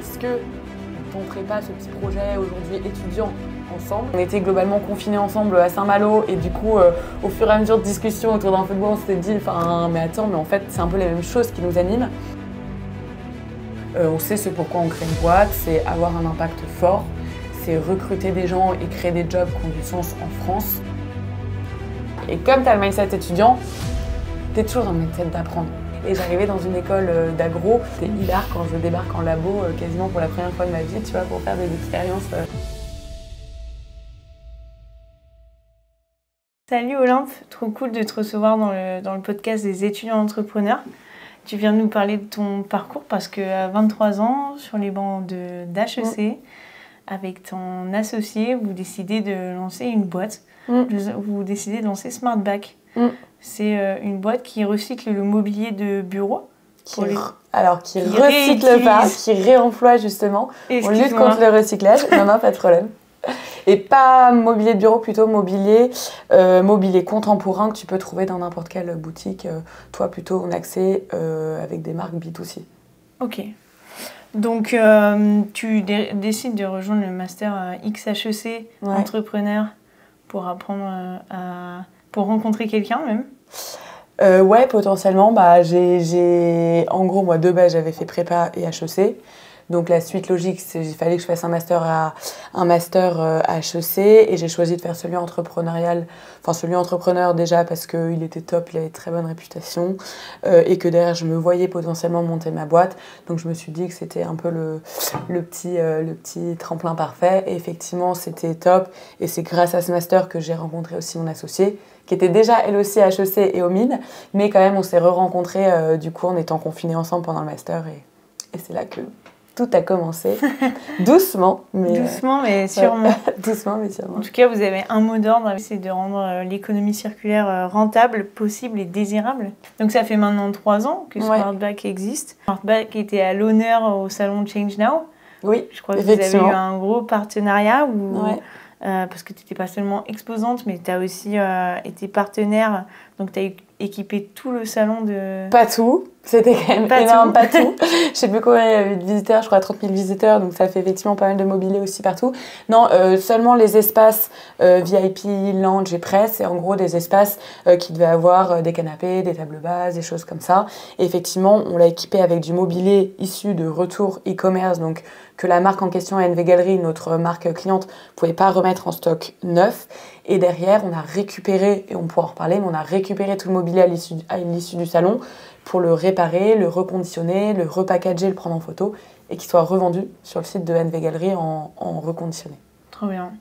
est-ce que on tenterait pas ce petit projet aujourd'hui étudiant ensemble? On était globalement confinés ensemble à Saint-Malo et du coup, au fur et à mesure de discussions autour d'un football, on s'était dit, mais attends, mais en fait, c'est un peu les mêmes choses qui nous animent. On sait ce pourquoi on crée une boîte, c'est avoir un impact fort, c'est recruter des gens et créer des jobs qui ont du sens en France. Et comme tu as le mindset étudiant, tu es toujours dans le mindset d'apprendre. Et j'arrivais dans une école d'agro, c'était hilar quand je débarque en labo quasiment pour la première fois de ma vie, tu vois, pour faire des expériences. Salut Olympe, trop cool de te recevoir dans le podcast des étudiants entrepreneurs. Tu viens de nous parler de ton parcours parce qu'à 23 ans, sur les bancs d'HEC, avec ton associé, vous décidez de lancer une boîte. Vous décidez de lancer SmartBack. C'est une boîte qui recycle le mobilier de bureau. Qui recycle pas, qui réemploie justement. On lutte contre le recyclage. Non, pas de problème. Et pas mobilier de bureau, plutôt mobilier contemporain que tu peux trouver dans n'importe quelle boutique. Toi, plutôt en accès avec des marques B2C. Ok. Donc, tu décides de rejoindre le master XHEC entrepreneur pour apprendre pour rencontrer quelqu'un même. Ouais, potentiellement. En gros, moi, de base, j'avais fait prépa et HEC. Donc, la suite logique, c'est qu'il fallait que je fasse un master à HEC. Et j'ai choisi de faire celui entrepreneurial. Enfin, celui entrepreneur déjà parce qu'il était top, il avait très bonne réputation. Et que derrière, je me voyais potentiellement monter ma boîte. Donc, je me suis dit que c'était un peu le petit tremplin parfait. Et effectivement, c'était top. Et c'est grâce à ce master que j'ai rencontré aussi mon associée, qui était déjà elle aussi à HEC et aux mines. Mais quand même, on s'est re-rencontrés du coup en étant confinés ensemble pendant le master. Et c'est là que tout a commencé. Doucement, mais sûrement. Doucement, mais sûrement. En tout cas, vous avez un mot d'ordre, c'est de rendre l'économie circulaire rentable, possible et désirable. Donc ça fait maintenant 3 ans que SmartBack existe. SmartBack était à l'honneur au salon Change Now. Oui, je crois que vous avez eu un gros partenariat parce que tu n'étais pas seulement exposante, mais tu as aussi été partenaire. Donc tu as équipé tout le salon de... Pas tout, c'était quand même énorme, pas tout. Je sais plus combien il y avait de visiteurs, je crois 30 000 visiteurs, donc ça fait effectivement pas mal de mobilier aussi partout. Non, seulement les espaces VIP, lounge et presse, et en gros des espaces qui devaient avoir des canapés, des tables basses, des choses comme ça. Et effectivement, on l'a équipé avec du mobilier issu de retour e-commerce, donc que la marque en question, NV Gallery, notre marque cliente, ne pouvait pas remettre en stock neuf. Et derrière, on a récupéré, et on pourra en reparler, mais on a récupéré tout le mobilier à l'issue du salon pour le réparer, le reconditionner, le repackager, le prendre en photo et qu'il soit revendu sur le site de NV Gallery en reconditionné. Trop bien.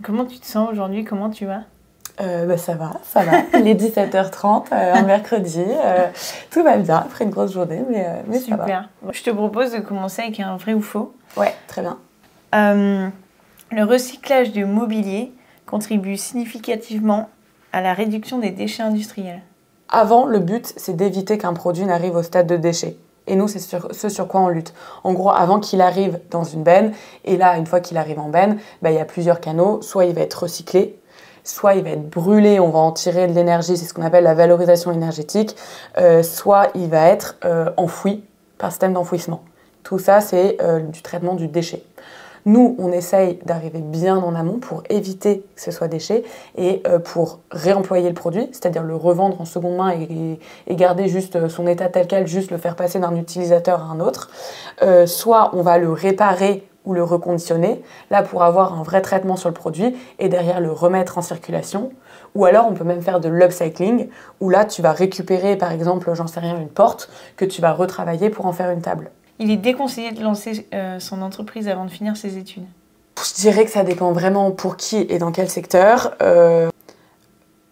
Comment tu te sens aujourd'hui? Comment tu vas? Ça va. Il est 17h30, un mercredi. Tout va bien après une grosse journée, mais ça va. Super. Je te propose de commencer avec un vrai ou faux. Ouais, très bien. Le recyclage de mobilier contribue significativement à la réduction des déchets industriels. Avant, le but, c'est d'éviter qu'un produit n'arrive au stade de déchet. Et nous, c'est ce sur quoi on lutte. En gros, avant qu'il arrive dans une benne, et là, une fois qu'il arrive en benne, il y a plusieurs canaux. Soit il va être recyclé, soit il va être brûlé, on va en tirer de l'énergie, c'est ce qu'on appelle la valorisation énergétique, soit il va être enfoui par système d'enfouissement. Tout ça, c'est du traitement du déchet. Nous, on essaye d'arriver bien en amont pour éviter que ce soit déchet et pour réemployer le produit, c'est-à-dire le revendre en seconde main et garder juste son état tel quel, juste le faire passer d'un utilisateur à un autre. Soit on va le réparer ou le reconditionner, là pour avoir un vrai traitement sur le produit et derrière le remettre en circulation. Ou alors on peut même faire de l'upcycling, où là tu vas récupérer par exemple, j'en sais rien, une porte que tu vas retravailler pour en faire une table. Il est déconseillé de lancer son entreprise avant de finir ses études. Je dirais que ça dépend vraiment pour qui et dans quel secteur.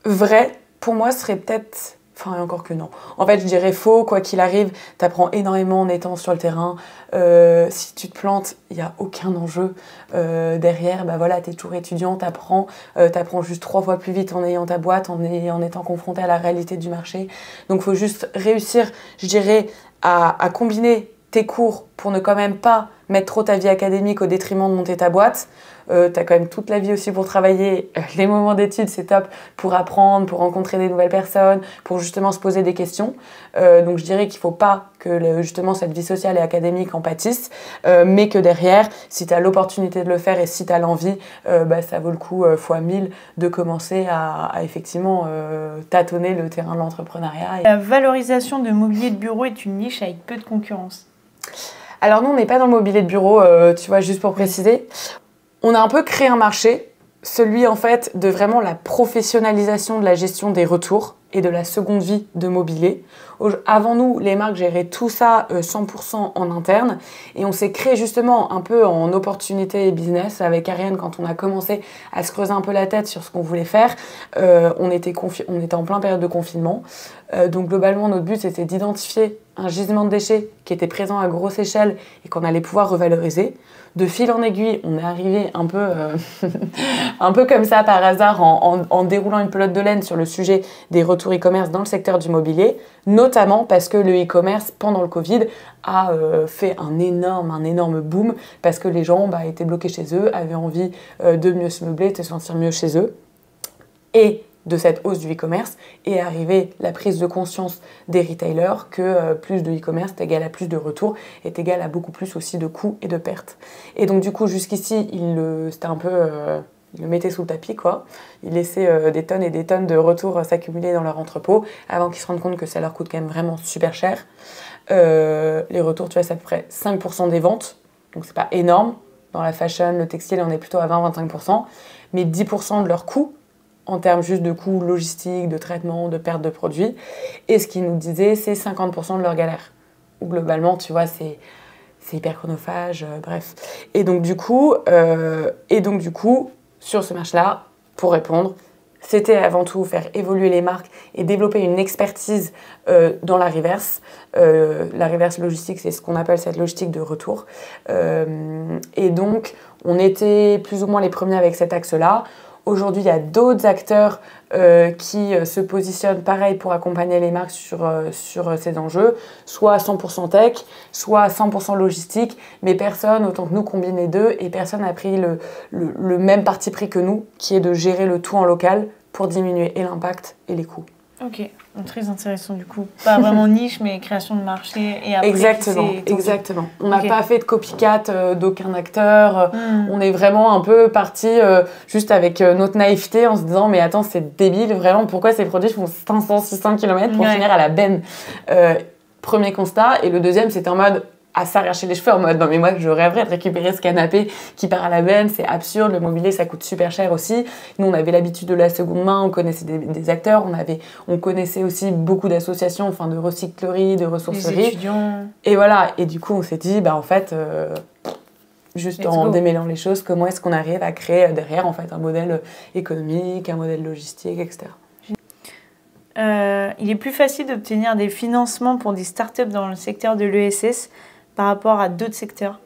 Vrai, pour moi, ce serait peut-être... Enfin, encore que non. En fait, je dirais faux, quoi qu'il arrive, t'apprends énormément en étant sur le terrain. Si tu te plantes, il n'y a aucun enjeu. Derrière, t'es toujours étudiant, t'apprends juste 3 fois plus vite en ayant ta boîte, en étant confronté à la réalité du marché. Donc, il faut juste réussir, je dirais, à combiner tes cours pour ne quand même pas mettre trop ta vie académique au détriment de monter ta boîte. T'as quand même toute la vie aussi pour travailler. Les moments d'études, c'est top pour apprendre, pour rencontrer des nouvelles personnes, pour justement se poser des questions. Donc je dirais qu'il ne faut pas que justement cette vie sociale et académique en pâtisse, mais que derrière, si tu as l'opportunité de le faire et si tu as l'envie, ça vaut le coup fois 1000 de commencer à effectivement tâtonner le terrain de l'entrepreneuriat. La valorisation de mobilier de bureau est une niche avec peu de concurrence. Alors nous, on n'est pas dans le mobilier de bureau, tu vois, juste pour préciser. On a un peu créé un marché, celui en fait de vraiment la professionnalisation de la gestion des retours et de la seconde vie de mobilier. Avant nous, les marques géraient tout ça 100% en interne et on s'est créé justement un peu en opportunité et business avec Ariane quand on a commencé à se creuser un peu la tête sur ce qu'on voulait faire. On était en plein période de confinement. Donc globalement, notre but c'était d'identifier un gisement de déchets qui était présent à grosse échelle et qu'on allait pouvoir revaloriser. De fil en aiguille, on est arrivé un peu comme ça par hasard en déroulant une pelote de laine sur le sujet des retours e-commerce dans le secteur du mobilier, notamment parce que le e-commerce, pendant le Covid, a fait un énorme boom parce que les gens étaient bloqués chez eux, avaient envie de mieux se meubler, de se sentir mieux chez eux. Et de cette hausse du e-commerce est arrivée la prise de conscience des retailers que plus de e-commerce est égal à plus de retours, est égal à beaucoup plus aussi de coûts et de pertes. Et donc du coup, jusqu'ici, c'était un peu... ils le mettaient sous le tapis, quoi. Ils laissaient des tonnes et des tonnes de retours s'accumuler dans leur entrepôt avant qu'ils se rendent compte que ça leur coûte quand même vraiment super cher. Les retours, tu vois, c'est à peu près 5% des ventes, donc c'est pas énorme. Dans la fashion, le textile, on est plutôt à 20-25%, mais 10% de leurs coûts en termes juste de coûts logistiques, de traitement, de perte de produits. Et ce qu'ils nous disaient, c'est 50% de leur galère. Ou globalement, tu vois, c'est hyper chronophage, bref. Et donc du coup, sur ce marché-là, pour répondre, c'était avant tout faire évoluer les marques et développer une expertise dans la reverse. La reverse logistique, c'est ce qu'on appelle cette logistique de retour. Et donc, on était plus ou moins les premiers avec cet axe-là. Aujourd'hui, il y a d'autres acteurs qui se positionnent pareil pour accompagner les marques sur ces enjeux, soit à 100% tech, soit à 100% logistique, mais personne, autant que nous, combine les deux et personne n'a pris le même parti pris que nous, qui est de gérer le tout en local pour diminuer et l'impact et les coûts. Ok, donc très intéressant du coup. Pas vraiment niche, mais création de marché et après. Exactement. On n'a pas fait de copycat d'aucun acteur. On est vraiment un peu parti juste avec notre naïveté en se disant mais attends, c'est débile, vraiment, pourquoi ces produits font 500-600 km pour finir à la benne premier constat. Et le deuxième, c'était en mode à s'arracher les cheveux en mode non mais moi je rêverais de récupérer ce canapé qui part à la benne, c'est absurde, le mobilier ça coûte super cher aussi. Nous on avait l'habitude de la seconde main, on connaissait des acteurs, on connaissait aussi beaucoup d'associations, enfin de recycleries, de ressourceries. Les étudiants. Et voilà, et du coup on s'est dit en fait juste en démêlant les choses, comment est-ce qu'on arrive à créer derrière en fait un modèle économique, un modèle logistique, etc. Il est plus facile d'obtenir des financements pour des startups dans le secteur de l'ESS par rapport à d'autres secteurs?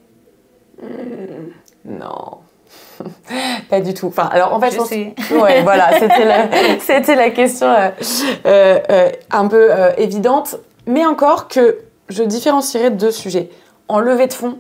Non, pas du tout. Enfin, alors en fait, je sais. Ouais, voilà, c'était la question un peu évidente, mais encore que je différencierais deux sujets. En levée de fonds,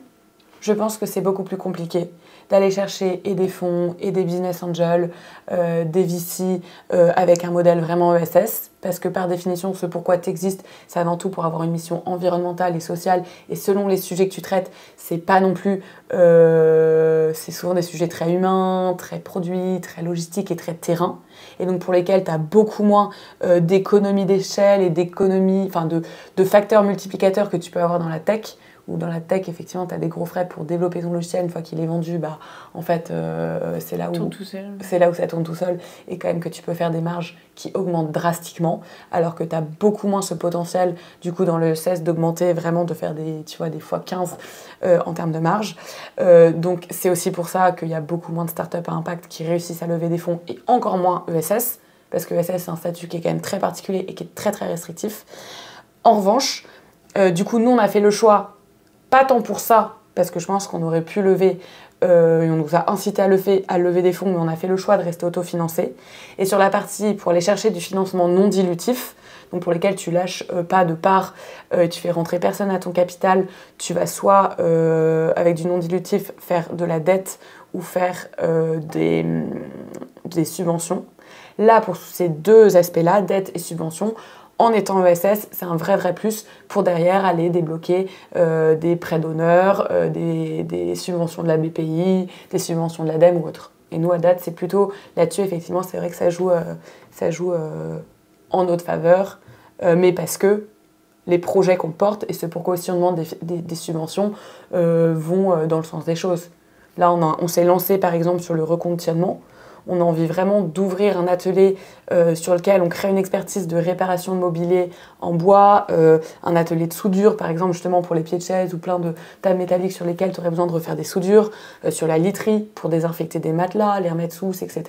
je pense que c'est beaucoup plus compliqué d'aller chercher et des fonds et des business angels, des VC avec un modèle vraiment ESS, parce que par définition, ce pourquoi tu existes, c'est avant tout pour avoir une mission environnementale et sociale, et selon les sujets que tu traites, c'est pas non plus... c'est souvent des sujets très humains, très produits, très logistiques et très terrain, et donc pour lesquels tu as beaucoup moins d'économies d'échelle et d'économies, enfin de facteurs multiplicateurs que tu peux avoir dans la tech, ou dans la tech, effectivement, tu as des gros frais pour développer ton logiciel. Une fois qu'il est vendu, en fait, c'est là où ça tourne tout seul. Et quand même que tu peux faire des marges qui augmentent drastiquement, alors que tu as beaucoup moins ce potentiel, du coup, dans le ESS, d'augmenter vraiment, de faire des fois 15 en termes de marge. Donc, c'est aussi pour ça qu'il y a beaucoup moins de startups à impact qui réussissent à lever des fonds, et encore moins ESS, parce que ESS, c'est un statut qui est quand même très particulier et qui est très, très restrictif. En revanche, du coup, nous, on a fait le choix. Pas tant pour ça, parce que je pense qu'on aurait pu lever, on nous a incité à lever des fonds, mais on a fait le choix de rester autofinancé. Et sur la partie pour aller chercher du financement non dilutif, donc pour lesquels tu lâches pas de part, tu fais rentrer personne à ton capital, tu vas soit avec du non dilutif faire de la dette ou faire des subventions. Là, pour ces deux aspects-là, dette et subvention, en étant ESS, c'est un vrai plus pour derrière aller débloquer des prêts d'honneur, des subventions de la BPI, des subventions de l'ADEME ou autre. Et nous, à date, c'est plutôt là-dessus, effectivement, c'est vrai que ça joue en notre faveur, mais parce que les projets qu'on porte, et c'est pourquoi aussi on demande des subventions, vont dans le sens des choses. Là, on s'est lancé, par exemple, sur le reconditionnement. On a envie vraiment d'ouvrir un atelier sur lequel on crée une expertise de réparation de mobilier en bois, un atelier de soudure, par exemple, justement pour les pieds de chaise ou plein de tables métalliques sur lesquelles tu aurais besoin de refaire des soudures, sur la literie pour désinfecter des matelas, les remettre sous, etc.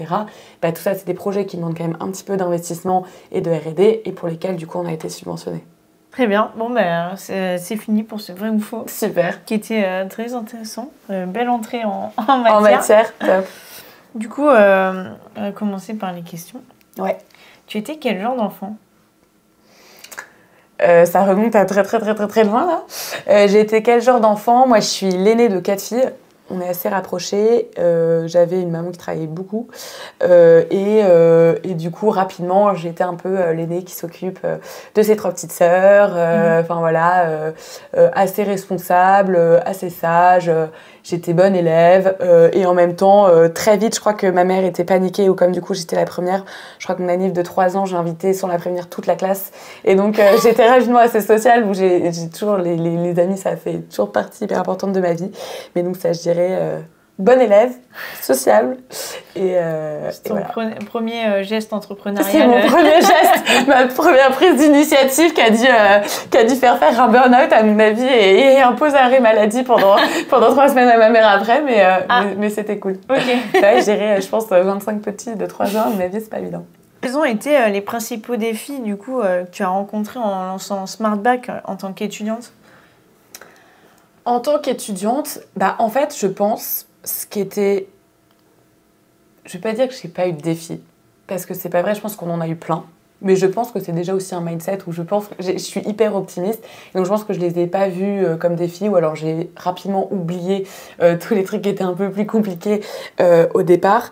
Bah, tout ça, c'est des projets qui demandent quand même un petit peu d'investissement et de R&D et pour lesquels, du coup, on a été subventionné. Très bien. Bon, ben, c'est fini pour ce vrai ou faux. Super. Qui était très intéressant. Belle entrée en matière. En matière, top. Du coup, on va commencer par les questions. Ouais. Tu étais quel genre d'enfant ? Ça remonte à très loin, là. J'ai été quel genre d'enfant ? Moi, je suis l'aînée de 4 filles. On est assez rapprochés. J'avais une maman qui travaillait beaucoup. Et du coup, rapidement, j'étais un peu l'aînée qui s'occupe de ses 3 petites sœurs. Enfin, voilà, assez responsable, assez sage. J'étais bonne élève. Et en même temps, très vite, je crois que ma mère était paniquée. Ou comme du coup, j'étais la première. Je crois que mon anniv de 3 ans, j'ai invité sans la prévenir toute la classe. Et donc, j'étais rapidement assez sociale. Où j'ai toujours les amis, ça fait toujours partie hyper importante de ma vie. Mais donc, ça, je dirais... bonne élève, sociable et c'est ton premier geste entrepreneurial. C'est mon premier geste, ma première prise d'initiative qui a dû faire un burn-out à mon avis et un pause arrêt maladie pendant 3 semaines à ma mère après, mais c'était cool. Ok. Ouais, je dirais, je pense, 25 petits de 3 ans, à mon avis, c'est pas évident. Quels ont été les principaux défis du coup, que tu as rencontrés en lançant SmartBac en tant qu'étudiante ? En tant qu'étudiante, bah, en fait, je pense, ce qui était... Je vais pas dire que j'ai pas eu de défi, parce que c'est pas vrai, je pense qu'on en a eu plein. Mais je pense que c'est déjà aussi un mindset où je pense que je suis hyper optimiste. Donc je pense que je les ai pas vus comme défis, ou alors j'ai rapidement oublié tous les trucs qui étaient un peu plus compliqués au départ.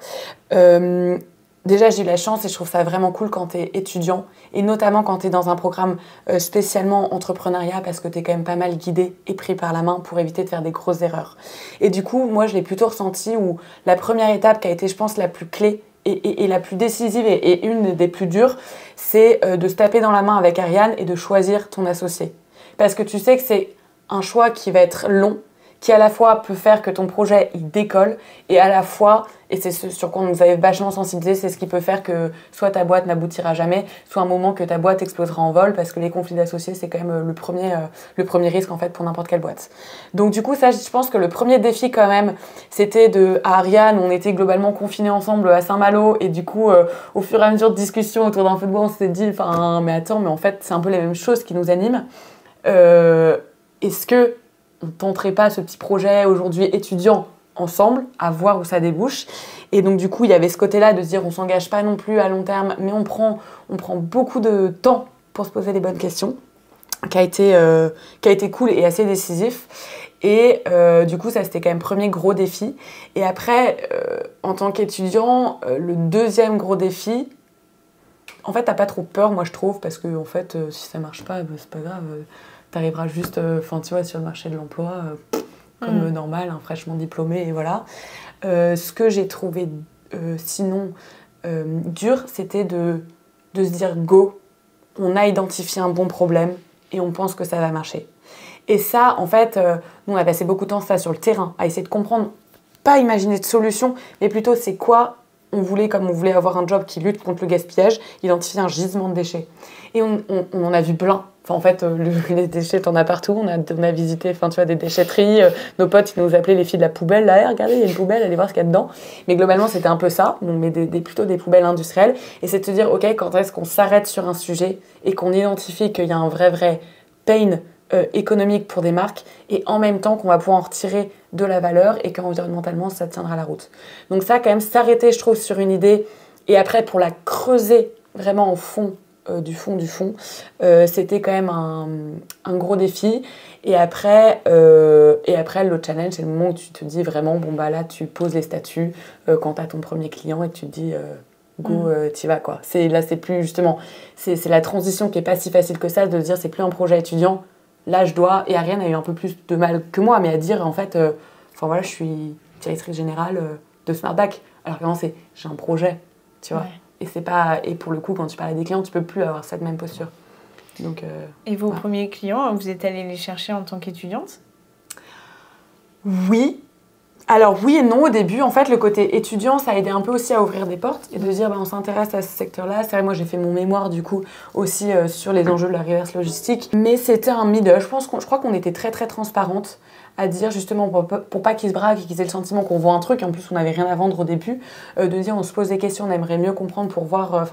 Déjà, j'ai eu la chance et je trouve ça vraiment cool quand tu es étudiant et notamment quand tu es dans un programme spécialement entrepreneuriat parce que tu es quand même pas mal guidé et pris par la main pour éviter de faire des grosses erreurs. Et du coup, moi, je l'ai plutôt ressenti où la première étape qui a été, je pense, la plus clé et la plus décisive et une des plus dures, c'est de se taper dans la main avec Ariane et de choisir ton associé. Parce que tu sais que c'est un choix qui va être long, qui à la fois peut faire que ton projet il décolle et à la fois, et c'est ce sur quoi on nous avait vachement sensibilisé, c'est ce qui peut faire que soit ta boîte n'aboutira jamais, soit un moment que ta boîte explosera en vol parce que les conflits d'associés c'est quand même le premier risque en fait pour n'importe quelle boîte. Donc du coup ça je pense que le premier défi quand même c'était à Ariane, on était globalement confinés ensemble à Saint-Malo et du coup au fur et à mesure de discussions autour d'un feu de bois on s'est dit enfin mais attends mais en fait c'est un peu les mêmes choses qui nous animent. Est-ce que on tenterait pas ce petit projet aujourd'hui étudiant ensemble, à voir où ça débouche. Et donc du coup, il y avait ce côté-là de se dire on s'engage pas non plus à long terme, mais on prend beaucoup de temps pour se poser les bonnes questions, qui a été cool et assez décisif. Et du coup, ça c'était quand même premier gros défi. Et après, en tant qu'étudiant, le deuxième gros défi, en fait, t'as pas trop peur, moi je trouve, parce que en fait, si ça marche pas, c'est pas grave. T'arriveras juste tu vois, sur le marché de l'emploi comme normal, fraîchement diplômé, et voilà. Ce que j'ai trouvé sinon dur, c'était de se dire go, on a identifié un bon problème et on pense que ça va marcher. Et ça, en fait, nous on a passé beaucoup de temps ça sur le terrain, à essayer de comprendre, pas imaginer de solution, mais plutôt c'est quoi on voulait, comme on voulait avoir un job qui lutte contre le gaspillage, identifier un gisement de déchets. Et on en a vu plein. Enfin, en fait, les déchets, t'en as partout. On a visité tu vois, des déchetteries. Nos potes, ils nous appelaient les filles de la poubelle. Là, regardez, il y a une poubelle, allez voir ce qu'il y a dedans. Mais globalement, c'était un peu ça. On met plutôt des poubelles industrielles. Et c'est de se dire, OK, quand est-ce qu'on s'arrête sur un sujet et qu'on identifie qu'il y a un vrai pain économique pour des marques et en même temps qu'on va pouvoir en retirer de la valeur et qu'environnementalement, ça tiendra la route. Donc ça, quand même, s'arrêter, je trouve, sur une idée et après, pour la creuser vraiment au fond du fond, c'était quand même un gros défi. Et après, le challenge, c'est le moment où tu te dis vraiment, bon bah là, tu poses les statuts quand tu as ton premier client et tu te dis, go, t'y vas quoi. Là, c'est plus justement, c'est la transition qui est pas si facile que ça, de se dire, c'est plus un projet étudiant. Là, je dois, et Ariane a eu un peu plus de mal que moi, mais à dire, en fait, enfin voilà, je suis directrice générale de SmartBack. Alors qu'avant, j'ai un projet, tu vois. Et c'est pas, et pour le coup, quand tu parles à des clients, tu peux plus avoir cette même posture. Donc, et vos premiers clients, vous êtes allée les chercher en tant qu'étudiante? Oui. Alors oui et non au début. En fait, le côté étudiant, ça a aidé un peu aussi à ouvrir des portes et de dire bah, on s'intéresse à ce secteur-là. C'est vrai, moi j'ai fait mon mémoire du coup aussi sur les enjeux de la reverse logistique. Mais c'était un middle. Je crois qu'on était très très transparente à dire justement pour pas qu'ils se braquent et qu'ils aient le sentiment qu'on vend un truc. En plus, on n'avait rien à vendre au début. De dire on se pose des questions, on aimerait mieux comprendre pour voir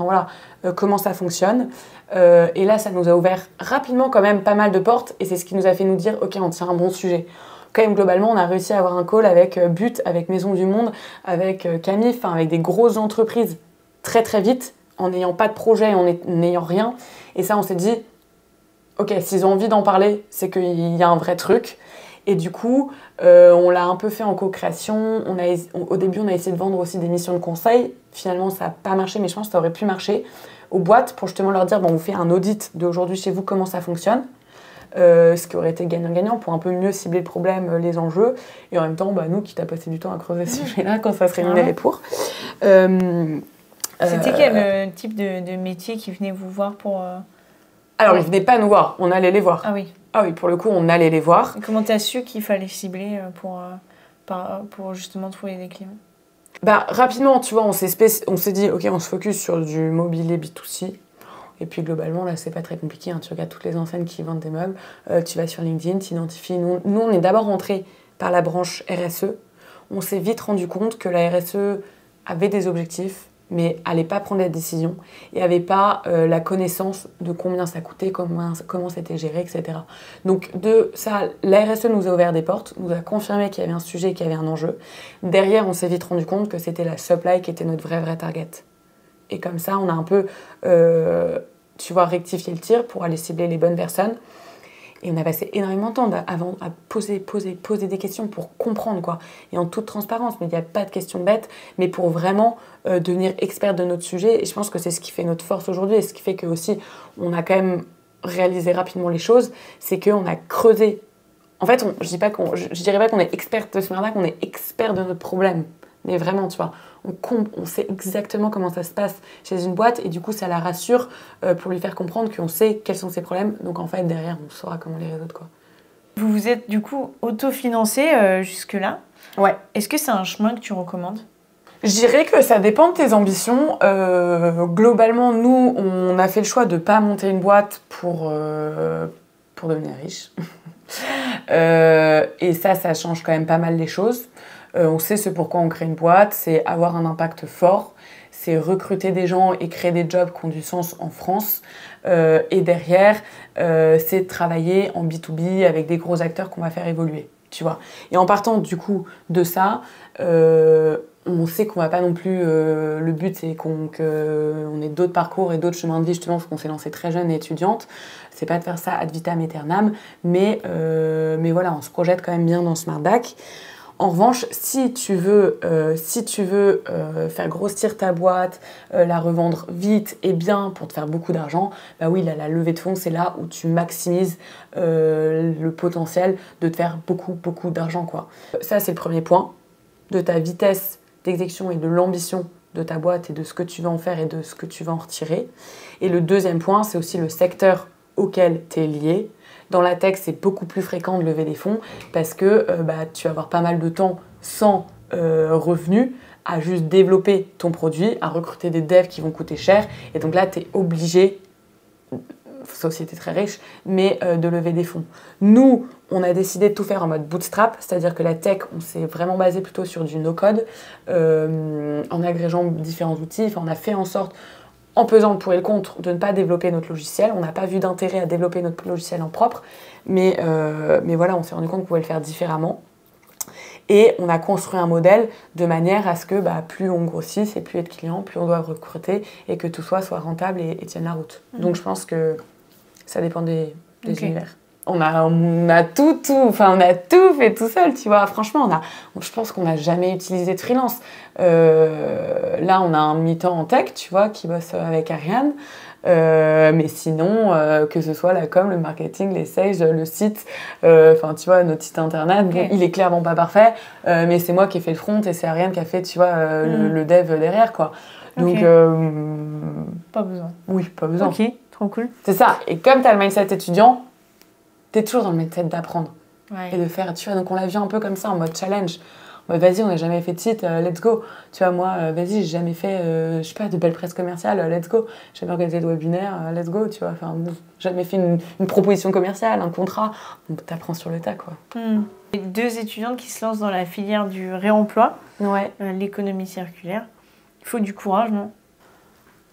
comment ça fonctionne. Et là, ça nous a ouvert rapidement quand même pas mal de portes et c'est ce qui nous a fait nous dire ok, on tient un bon sujet. Quand même, globalement, on a réussi à avoir un call avec But, avec Maison du Monde, avec Camille, enfin avec des grosses entreprises très très vite, en n'ayant pas de projet, en n'ayant rien. Et ça, on s'est dit, ok, s'ils ont envie d'en parler, c'est qu'il y a un vrai truc. Et du coup, on l'a un peu fait en co-création. Au début, on a essayé de vendre aussi des missions de conseil. Finalement, ça n'a pas marché, mais je pense que ça aurait pu marcher aux boîtes pour justement leur dire, bon, on fait un audit d'aujourd'hui chez vous, comment ça fonctionne. Ce qui aurait été gagnant-gagnant pour un peu mieux cibler le problème, les enjeux, et en même temps, bah, nous, qui t'a passé du temps à creuser ce sujet-là quand ça se rémunérait pour. C'était quel type de métier qui venait vous voir pour... Alors, ils venaient pas nous voir, on allait les voir. Ah oui. Ah oui, pour le coup, on allait les voir. Et comment tu as su qu'il fallait cibler pour justement trouver des clients? Bah, rapidement, tu vois, on s'est dit, ok, on se focus sur du mobilier B2C. Et puis globalement, là, c'est pas très compliqué. Hein. Tu regardes toutes les enseignes qui vendent des meubles, tu vas sur LinkedIn, tu identifies. Nous, on est d'abord rentrés par la branche RSE. On s'est vite rendu compte que la RSE avait des objectifs, mais n'allait pas prendre la décision et n'avait pas la connaissance de combien ça coûtait, comment c'était géré, etc. Donc, la RSE nous a ouvert des portes, nous a confirmé qu'il y avait un sujet, qu'il y avait un enjeu. Derrière, on s'est vite rendu compte que c'était la supply qui était notre vrai target. Et comme ça, on a un peu, rectifié le tir pour aller cibler les bonnes personnes. Et on a passé énormément de temps avant à poser des questions pour comprendre, quoi. Et en toute transparence, mais il n'y a pas de questions bêtes, mais pour vraiment devenir expert de notre sujet. Et je pense que c'est ce qui fait notre force aujourd'hui et ce qui fait que aussi on a quand même réalisé rapidement les choses, c'est qu'on a creusé. En fait, je dirais pas qu'on est expert de ce merdac, on est expert de notre problème. Mais vraiment, tu vois, on sait exactement comment ça se passe chez une boîte et du coup, ça la rassure pour lui faire comprendre qu'on sait quels sont ses problèmes. Donc en fait, derrière, on saura comment les résoudre, quoi. Vous vous êtes du coup autofinancé jusque-là. Ouais. Est-ce que c'est un chemin que tu recommandes? Je dirais que ça dépend de tes ambitions. Globalement, nous, on a fait le choix de ne pas monter une boîte pour devenir riche. Et ça change quand même pas mal les choses. On sait ce pourquoi on crée une boîte, c'est avoir un impact fort, c'est recruter des gens et créer des jobs qui ont du sens en France. Et derrière, c'est travailler en B2B avec des gros acteurs qu'on va faire évoluer, tu vois. Et en partant du coup de ça, on sait qu'on va pas non plus... le but, c'est qu'on ait d'autres parcours et d'autres chemins de vie, justement, parce qu'on s'est lancé très jeune et étudiante. C'est pas de faire ça ad vitam aeternam, mais voilà, on se projette quand même bien dans SmartBack. En revanche, si tu veux faire grossir ta boîte, la revendre vite et bien pour te faire beaucoup d'argent, bah oui, la levée de fonds, c'est là où tu maximises le potentiel de te faire beaucoup, beaucoup d'argent, quoi. Ça, c'est le premier point, de ta vitesse d'exécution et de l'ambition de ta boîte et de ce que tu vas en faire et de ce que tu vas en retirer. Et le deuxième point, c'est aussi le secteur auquel tu es lié. Dans la tech, c'est beaucoup plus fréquent de lever des fonds parce que tu vas avoir pas mal de temps sans revenus à juste développer ton produit, à recruter des devs qui vont coûter cher. Et donc là, tu es obligé, société très riche, mais de lever des fonds. Nous, on a décidé de tout faire en mode bootstrap, c'est-à-dire que la tech, on s'est vraiment basé plutôt sur du no-code, en agrégeant différents outils. Enfin, on a fait en sorte, en pesant le pour et le contre, de ne pas développer notre logiciel. On n'a pas vu d'intérêt à développer notre logiciel en propre, mais voilà, on s'est rendu compte qu'on pouvait le faire différemment. Et on a construit un modèle de manière à ce que plus on grossit, et plus être client, plus on doit recruter et que tout soit rentable et tienne la route. Donc je pense que ça dépend des univers. On a tout fait tout seul, tu vois. Franchement, je pense qu'on n'a jamais utilisé de freelance. Là, on a un mi-temps en tech, tu vois, qui bosse avec Ariane. Mais sinon, que ce soit la com, le marketing, les sales, le site, enfin tu vois, notre site internet, bon, il est clairement pas parfait, mais c'est moi qui ai fait le front et c'est Ariane qui a fait, tu vois, le dev derrière, quoi. Donc, pas besoin. Oui, pas besoin. Ok, trop cool. C'est ça. Et comme tu as le mindset étudiant, tu es toujours dans le mindset d'apprendre et de faire, tu vois. Donc on l'a vu un peu comme ça, en mode challenge. Vas-y, on n'a jamais fait de site, let's go. Tu vois, moi, vas-y, j'ai jamais fait, je sais pas, de belle presse commerciale, let's go. J'ai jamais organisé de webinaire, let's go, tu vois. Enfin, bon, jamais fait une proposition commerciale, un contrat. Donc, t'apprends sur le tas, quoi. Les 2 étudiantes qui se lancent dans la filière du réemploi, l'économie circulaire. Il faut du courage, non?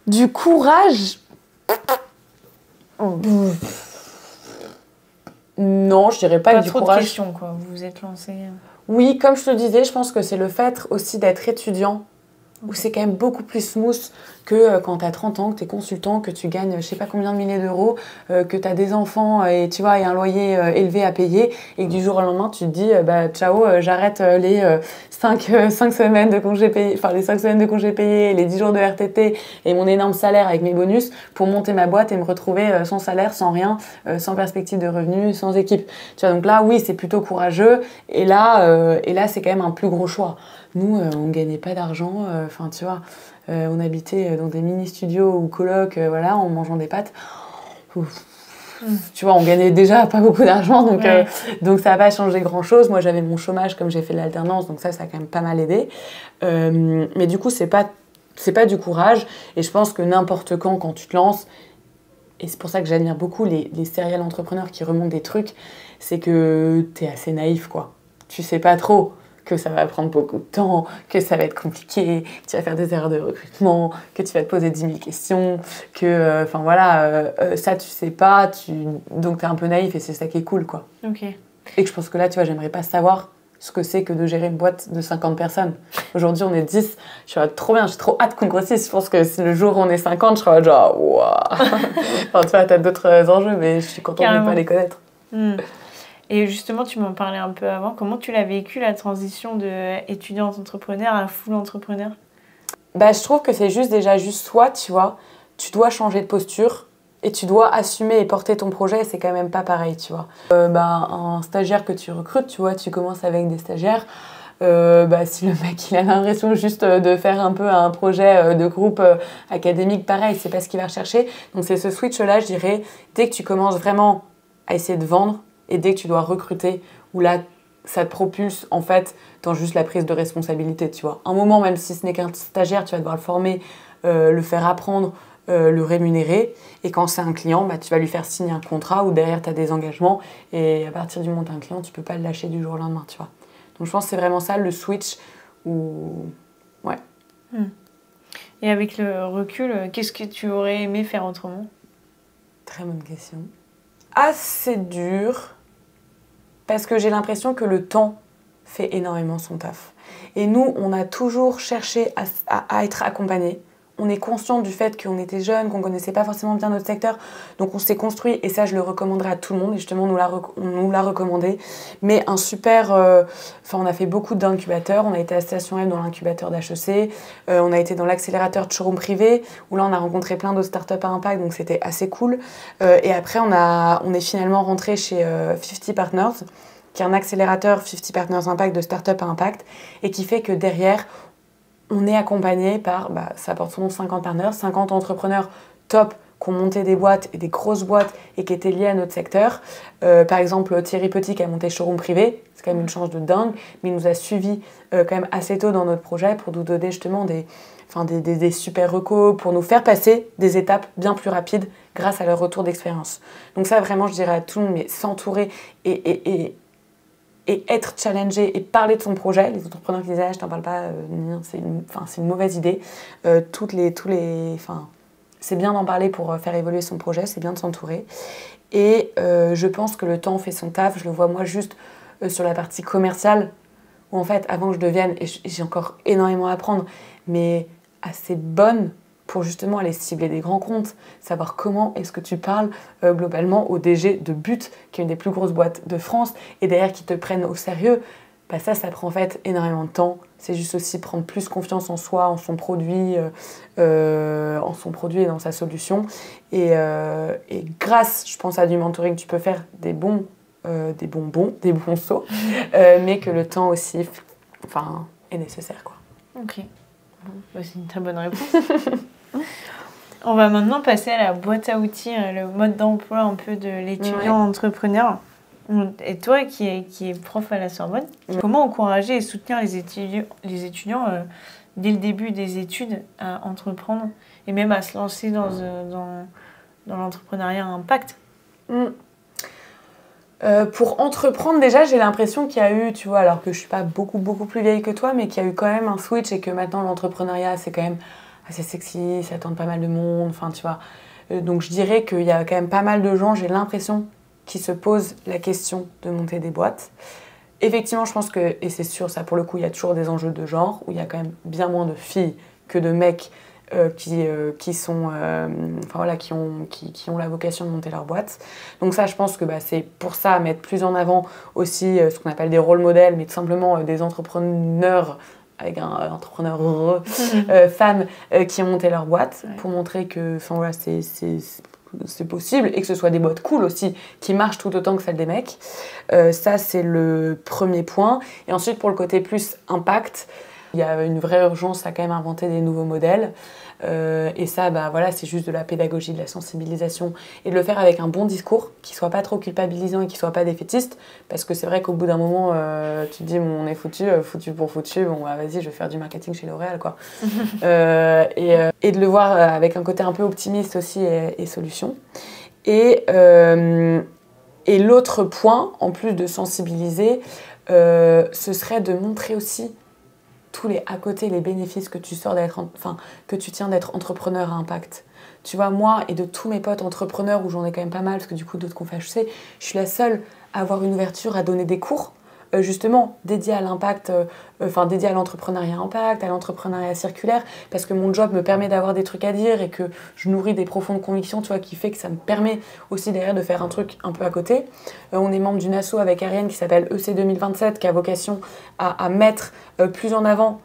Du courage? Non, je dirais pas du courage. Pas trop de questions, quoi. Vous vous êtes lancé. Oui, comme je te le disais, je pense que c'est le fait aussi d'être étudiant, où c'est quand même beaucoup plus smooth que quand tu as 30 ans, que tu es consultant, que tu gagnes je sais pas combien de milliers d'euros, que tu as des enfants et tu vois, et un loyer élevé à payer, et que du jour au lendemain, tu te dis ciao, j'arrête les 5 semaines de congés payés, enfin les 5 semaines de congés payés, les 10 jours de RTT et mon énorme salaire avec mes bonus pour monter ma boîte et me retrouver sans salaire, sans rien, sans perspective de revenus, sans équipe. Tu vois, donc là, oui, c'est plutôt courageux, et là c'est quand même un plus gros choix. Nous, on ne gagnait pas d'argent, enfin tu vois, on habitait dans des mini-studios ou colocs, voilà, en mangeant des pâtes. Tu vois, on gagnait déjà pas beaucoup d'argent, donc ça n'a pas changé grand-chose. Moi, j'avais mon chômage comme j'ai fait de l'alternance, donc ça a quand même pas mal aidé. Mais du coup, c'est pas du courage, et je pense que n'importe quand tu te lances, et c'est pour ça que j'admire beaucoup les serial entrepreneurs qui remontent des trucs, c'est que t'es assez naïf, quoi. Tu sais pas trop que ça va prendre beaucoup de temps, que ça va être compliqué, que tu vas faire des erreurs de recrutement, que tu vas te poser 10 000 questions, que, enfin voilà, ça tu sais pas, donc t'es un peu naïf et c'est ça qui est cool, quoi. Ok. Et que je pense que là, tu vois, j'aimerais pas savoir ce que c'est que de gérer une boîte de 50 personnes. Aujourd'hui, on est 10, je suis trop bien, j'ai trop hâte qu'on grossisse. Je pense que si le jour où on est 50, je serai genre, waouh. Enfin, tu vois, t'as d'autres enjeux, mais je suis contente de ne pas les connaître. Et justement, tu m'en parlais un peu avant. Comment tu l'as vécu, la transition de étudiante entrepreneur à full entrepreneur? Je trouve que c'est juste soi, tu vois. Tu dois changer de posture et tu dois assumer et porter ton projet. C'est quand même pas pareil, tu vois. Un stagiaire que tu recrutes, tu vois, tu commences avec des stagiaires. Si le mec il a l'impression juste de faire un peu un projet de groupe académique, pareil, c'est pas ce qu'il va rechercher. Donc c'est ce switch-là, je dirais, dès que tu commences vraiment à essayer de vendre, et dès que tu dois recruter, où là, ça te propulse en fait dans juste la prise de responsabilité, tu vois. Un moment, même si ce n'est qu'un stagiaire, tu vas devoir le former, le faire apprendre, le rémunérer. Et quand c'est un client, tu vas lui faire signer un contrat où derrière, tu as des engagements. Et à partir du moment où tu as un client, tu peux pas le lâcher du jour au lendemain, tu vois. Donc je pense que c'est vraiment ça, le switch où... Ouais. Et avec le recul, qu'est-ce que tu aurais aimé faire autrement? Très bonne question. Assez dur... Parce que j'ai l'impression que le temps fait énormément son taf. Et nous, on a toujours cherché à être accompagnés. On est conscient du fait qu'on était jeunes, qu'on ne connaissait pas forcément bien notre secteur. Donc on s'est construit, et ça je le recommanderais à tout le monde, et justement on nous l'a recommandé. Mais un super... on a fait beaucoup d'incubateurs. On a été à Station M dans l'incubateur d'HEC. On a été dans l'accélérateur de showroom privé, où là on a rencontré plein d'autres startups à impact, donc c'était assez cool. Et après on est finalement rentré chez 50 Partners, qui est un accélérateur 50 Partners Impact de startup à impact, et qui fait que derrière, on est accompagné par, ça porte son nom, 50 partners, 50 entrepreneurs top qui ont monté des boîtes, et des grosses boîtes, et qui étaient liés à notre secteur. Par exemple, Thierry Petit qui a monté Showroom Privé, c'est quand même une chance de dingue, mais il nous a suivis quand même assez tôt dans notre projet pour nous donner justement des super recos, pour nous faire passer des étapes bien plus rapides grâce à leur retour d'expérience. Donc ça, vraiment, je dirais à tout le monde, mais s'entourer et être challengé et parler de son projet. Les entrepreneurs qui disaient je t'en parle pas, c'est une mauvaise idée. C'est bien d'en parler pour faire évoluer son projet, c'est bien de s'entourer. Et je pense que le temps fait son taf. Je le vois moi juste sur la partie commerciale. où en fait, avant que je devienne, et j'ai encore énormément à apprendre, mais assez bonne pour justement aller cibler des grands comptes, savoir comment est-ce que tu parles globalement au DG de But, qui est une des plus grosses boîtes de France, et derrière qui te prennent au sérieux, bah ça prend en fait énormément de temps. C'est juste aussi prendre plus confiance en soi, en son produit et dans sa solution. Et grâce, je pense, à du mentoring, tu peux faire des bons sauts, mais que le temps aussi est nécessaire, quoi. Ok, bon, bah, c'est une très bonne réponse. On va maintenant passer à la boîte à outils, le mode d'emploi un peu de l'étudiant entrepreneur. Et toi qui es prof à la Sorbonne, comment encourager et soutenir les étudiants dès le début des études à entreprendre et même à se lancer dans l'entrepreneuriat à impact? Pour entreprendre, déjà, j'ai l'impression qu'il y a eu, tu vois, alors que je suis pas beaucoup plus vieille que toi, mais qu'il y a eu quand même un switch et que maintenant l'entrepreneuriat, c'est quand même assez sexy, ça tente pas mal de monde, enfin, tu vois. Donc je dirais qu'il y a quand même pas mal de gens, j'ai l'impression, qui se posent la question de monter des boîtes. Effectivement, je pense que, et c'est sûr, ça pour le coup, il y a toujours des enjeux de genre, où il y a quand même bien moins de filles que de mecs qui ont la vocation de monter leur boîte. Donc ça, je pense que c'est pour ça à mettre plus en avant aussi ce qu'on appelle des rôles modèles, mais tout simplement des entrepreneurs avec un entrepreneur femmes qui ont monté leur boîte pour montrer que c'est possible et que ce soit des boîtes cool aussi qui marchent tout autant que celles des mecs. Ça, c'est le premier point. Et ensuite, pour le côté plus impact, il y a une vraie urgence à quand même inventer des nouveaux modèles. Et ça, c'est juste de la pédagogie, de la sensibilisation et de le faire avec un bon discours qui soit pas trop culpabilisant et qui soit pas défaitiste. Parce que c'est vrai qu'au bout d'un moment, tu te dis, on est foutu pour foutu, bon, vas-y, je vais faire du marketing chez L'Oréal, quoi. Et de le voir avec un côté un peu optimiste aussi et solution. Et l'autre point, en plus de sensibiliser, ce serait de montrer aussi tous les à côté, les bénéfices que tu tiens d'être entrepreneur à impact. Tu vois, moi et de tous mes potes entrepreneurs, où j'en ai quand même pas mal, parce que du coup, d'autres confs HEC, je suis la seule à avoir une ouverture à donner des cours, justement, dédiés à l'impact, dédiés à l'entrepreneuriat impact, à l'entrepreneuriat circulaire, parce que mon job me permet d'avoir des trucs à dire et que je nourris des profondes convictions, tu vois, qui fait que ça me permet aussi derrière de faire un truc un peu à côté. On est membre d'une asso avec Ariane qui s'appelle EC 2027, qui a vocation à mettre plus en avant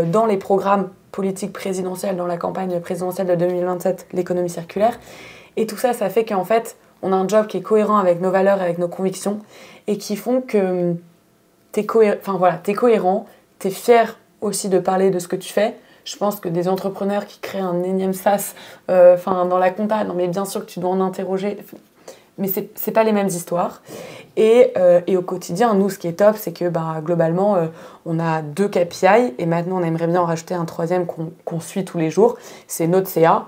dans les programmes politiques présidentielles, dans la campagne présidentielle de 2027, l'économie circulaire. Et tout ça, ça fait qu'en fait, on a un job qui est cohérent avec nos valeurs et avec nos convictions et qui font que t'es cohérent, t'es fier aussi de parler de ce que tu fais. Je pense que des entrepreneurs qui créent un énième SaaS dans la compta, non mais bien sûr que tu dois en interroger, mais c'est pas les mêmes histoires. Et au quotidien, nous, ce qui est top, c'est que globalement, on a 2 KPI et maintenant on aimerait bien en rajouter un 3e qu'on suit tous les jours, c'est notre CA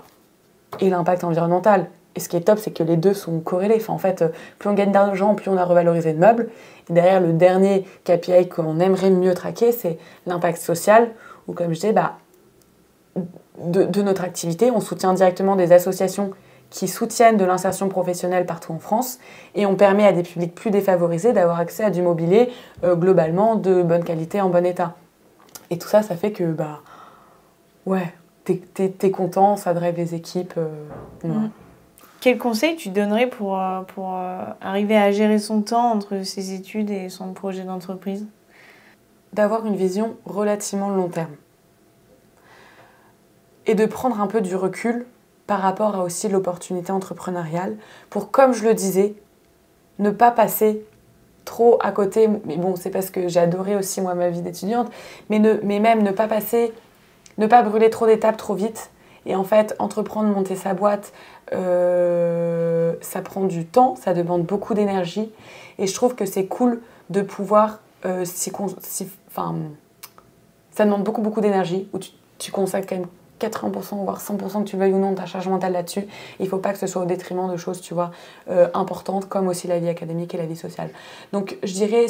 et l'impact environnemental. Et ce qui est top, c'est que les deux sont corrélés. En fait, plus on gagne d'argent, plus on a revalorisé de meubles. Et derrière, le dernier KPI qu'on aimerait mieux traquer, c'est l'impact social, où comme je disais, de notre activité, on soutient directement des associations qui soutiennent de l'insertion professionnelle partout en France. Et on permet à des publics plus défavorisés d'avoir accès à du mobilier globalement de bonne qualité, en bon état. Et tout ça, ça fait que, t'es content, ça drive les équipes. Quel conseil tu donnerais pour arriver à gérer son temps entre ses études et son projet d'entreprise? D'avoir une vision relativement long terme. Et de prendre un peu du recul par rapport à aussi l'opportunité entrepreneuriale pour, comme je le disais, ne pas passer trop à côté. Mais bon, c'est parce que j'ai adoré aussi, moi, ma vie d'étudiante. Mais même ne pas brûler trop d'étapes trop vite. Et en fait, entreprendre, monter sa boîte, ça prend du temps, ça demande beaucoup d'énergie. Et je trouve que c'est cool de pouvoir ça demande beaucoup d'énergie, où tu consacres quand même 80%, voire 100% que tu veuilles ou non de ta charge mentale là-dessus. Il ne faut pas que ce soit au détriment de choses, tu vois, importantes, comme aussi la vie académique et la vie sociale. Donc je dirais,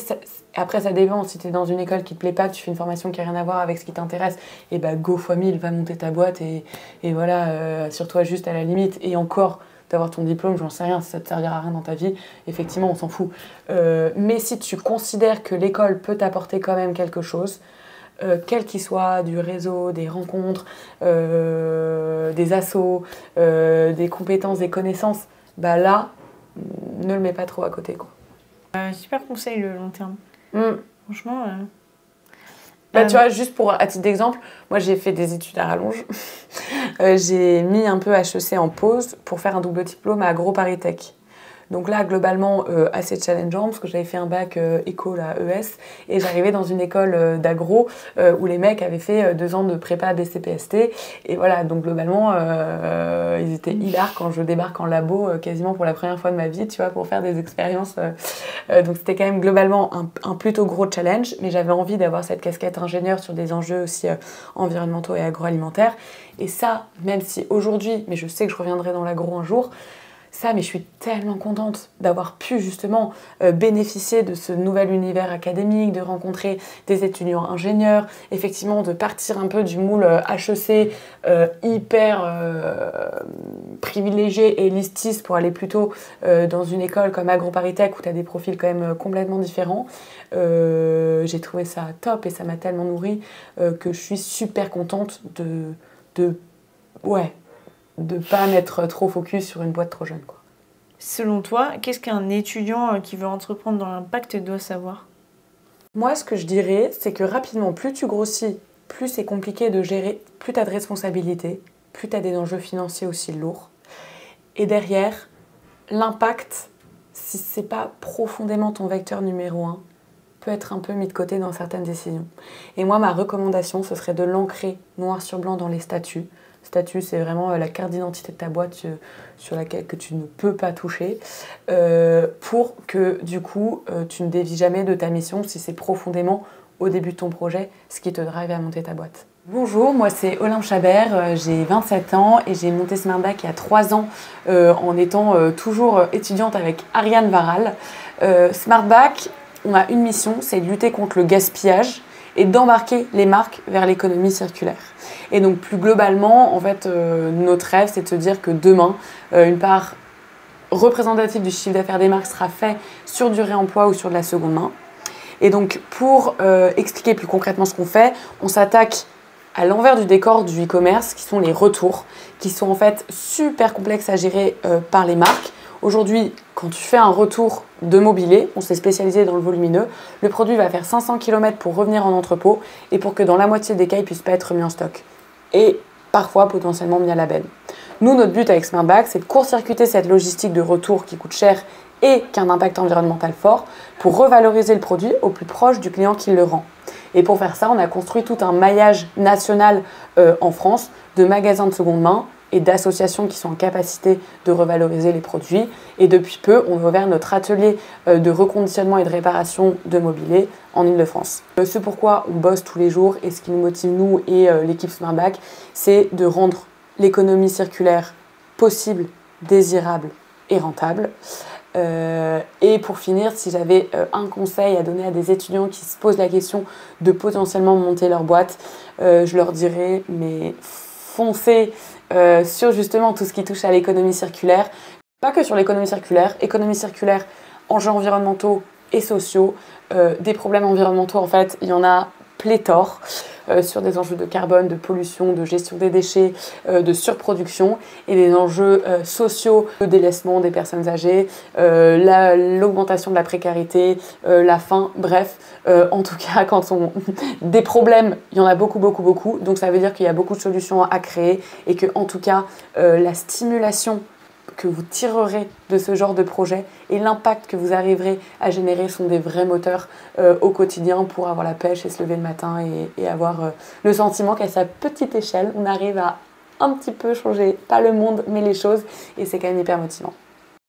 après ça dépend, si tu es dans une école qui ne te plaît pas, que tu fais une formation qui n'a rien à voir avec ce qui t'intéresse, et go x 1000, va monter ta boîte et voilà, sur toi juste à la limite. Et encore, d'avoir ton diplôme, j'en sais rien, si ça te servira à rien dans ta vie, effectivement, on s'en fout. Mais si tu considères que l'école peut t'apporter quand même quelque chose, quel qu'il soit, du réseau, des rencontres, des assos, des compétences, des connaissances, bah là, ne le mets pas trop à côté, quoi. Super conseil, le long terme. Franchement... Bah, tu vois, juste pour, à titre d'exemple, moi j'ai fait des études à rallonge. J'ai mis un peu HEC en pause pour faire un double diplôme à AgroParisTech. Donc là, globalement, assez challengeant, parce que j'avais fait un bac éco, là, ES, et j'arrivais dans une école d'agro où les mecs avaient fait 2 ans de prépa BCPST. Et voilà, donc globalement, ils étaient hilars quand je débarque en labo quasiment pour la première fois de ma vie, tu vois, pour faire des expériences. Donc c'était quand même globalement un plutôt gros challenge, mais j'avais envie d'avoir cette casquette ingénieur sur des enjeux aussi environnementaux et agroalimentaires. Et ça, même si aujourd'hui, mais je sais que je reviendrai dans l'agro un jour, ça, mais je suis tellement contente d'avoir pu justement bénéficier de ce nouvel univers académique, de rencontrer des étudiants ingénieurs, effectivement de partir un peu du moule HEC hyper privilégié et élitiste pour aller plutôt dans une école comme AgroParisTech où tu as des profils quand même complètement différents. J'ai trouvé ça top et ça m'a tellement nourrie que je suis super contente de pas mettre trop focus sur une boîte trop jeune, quoi. Selon toi, qu'est-ce qu'un étudiant qui veut entreprendre dans l'impact doit savoir? Moi, ce que je dirais, c'est que rapidement, plus tu grossis, plus c'est compliqué de gérer, plus tu as de responsabilités, plus tu as des enjeux financiers aussi lourds. Et derrière, l'impact, si c'est pas profondément ton vecteur numéro 1, peut être un peu mis de côté dans certaines décisions. Et moi, ma recommandation, ce serait de l'ancrer noir sur blanc dans les statuts. Statut, c'est vraiment la carte d'identité de ta boîte sur laquelle que tu ne peux pas toucher pour que du coup tu ne dévies jamais de ta mission si c'est profondément au début de ton projet ce qui te drive à monter ta boîte. Bonjour, moi c'est Olympe Chabert, j'ai 27 ans et j'ai monté SmartBac il y a 3 ans en étant toujours étudiante avec Ariane Varal. SmartBac, on a une mission, c'est de lutter contre le gaspillage et d'embarquer les marques vers l'économie circulaire. Et donc plus globalement, en fait, notre rêve, c'est de se dire que demain, une part représentative du chiffre d'affaires des marques sera faite sur du réemploi ou sur de la seconde main. Et donc pour expliquer plus concrètement ce qu'on fait, on s'attaque à l'envers du décor du e-commerce, qui sont les retours, qui sont en fait super complexes à gérer par les marques. Aujourd'hui, quand tu fais un retour de mobilier, on s'est spécialisé dans le volumineux, le produit va faire 500 km pour revenir en entrepôt et pour que dans la moitié des cas, il ne puisse pas être mis en stock. Et parfois, potentiellement, mis à la benne. Nous, notre but avec SmartBac, c'est de court-circuiter cette logistique de retour qui coûte cher et qui a un impact environnemental fort pour revaloriser le produit au plus proche du client qui le rend. Et pour faire ça, on a construit tout un maillage national en France de magasins de seconde main et d'associations qui sont en capacité de revaloriser les produits. Et depuis peu, on a ouvert notre atelier de reconditionnement et de réparation de mobilier en Ile-de-France. Ce pourquoi on bosse tous les jours et ce qui nous motive, nous et l'équipe SmartBac, c'est de rendre l'économie circulaire possible, désirable et rentable. Et pour finir, si j'avais un conseil à donner à des étudiants qui se posent la question de potentiellement monter leur boîte, je leur dirais, mais foncez sur justement tout ce qui touche à l'économie circulaire. Pas que sur l'économie circulaire, enjeux environnementaux et sociaux. Des problèmes environnementaux, en fait, il y en a pléthore. Sur des enjeux de carbone, de pollution, de gestion des déchets, de surproduction et des enjeux sociaux, de délaissement des personnes âgées, l'augmentation de la précarité, la faim, bref. En tout cas, des problèmes, il y en a beaucoup. Donc ça veut dire qu'il y a beaucoup de solutions à créer et que, en tout cas, la stimulation que vous tirerez de ce genre de projet et l'impact que vous arriverez à générer sont des vrais moteurs au quotidien pour avoir la pêche et se lever le matin et avoir le sentiment qu'à sa petite échelle, on arrive à un petit peu changer, pas le monde, mais les choses, et c'est quand même hyper motivant.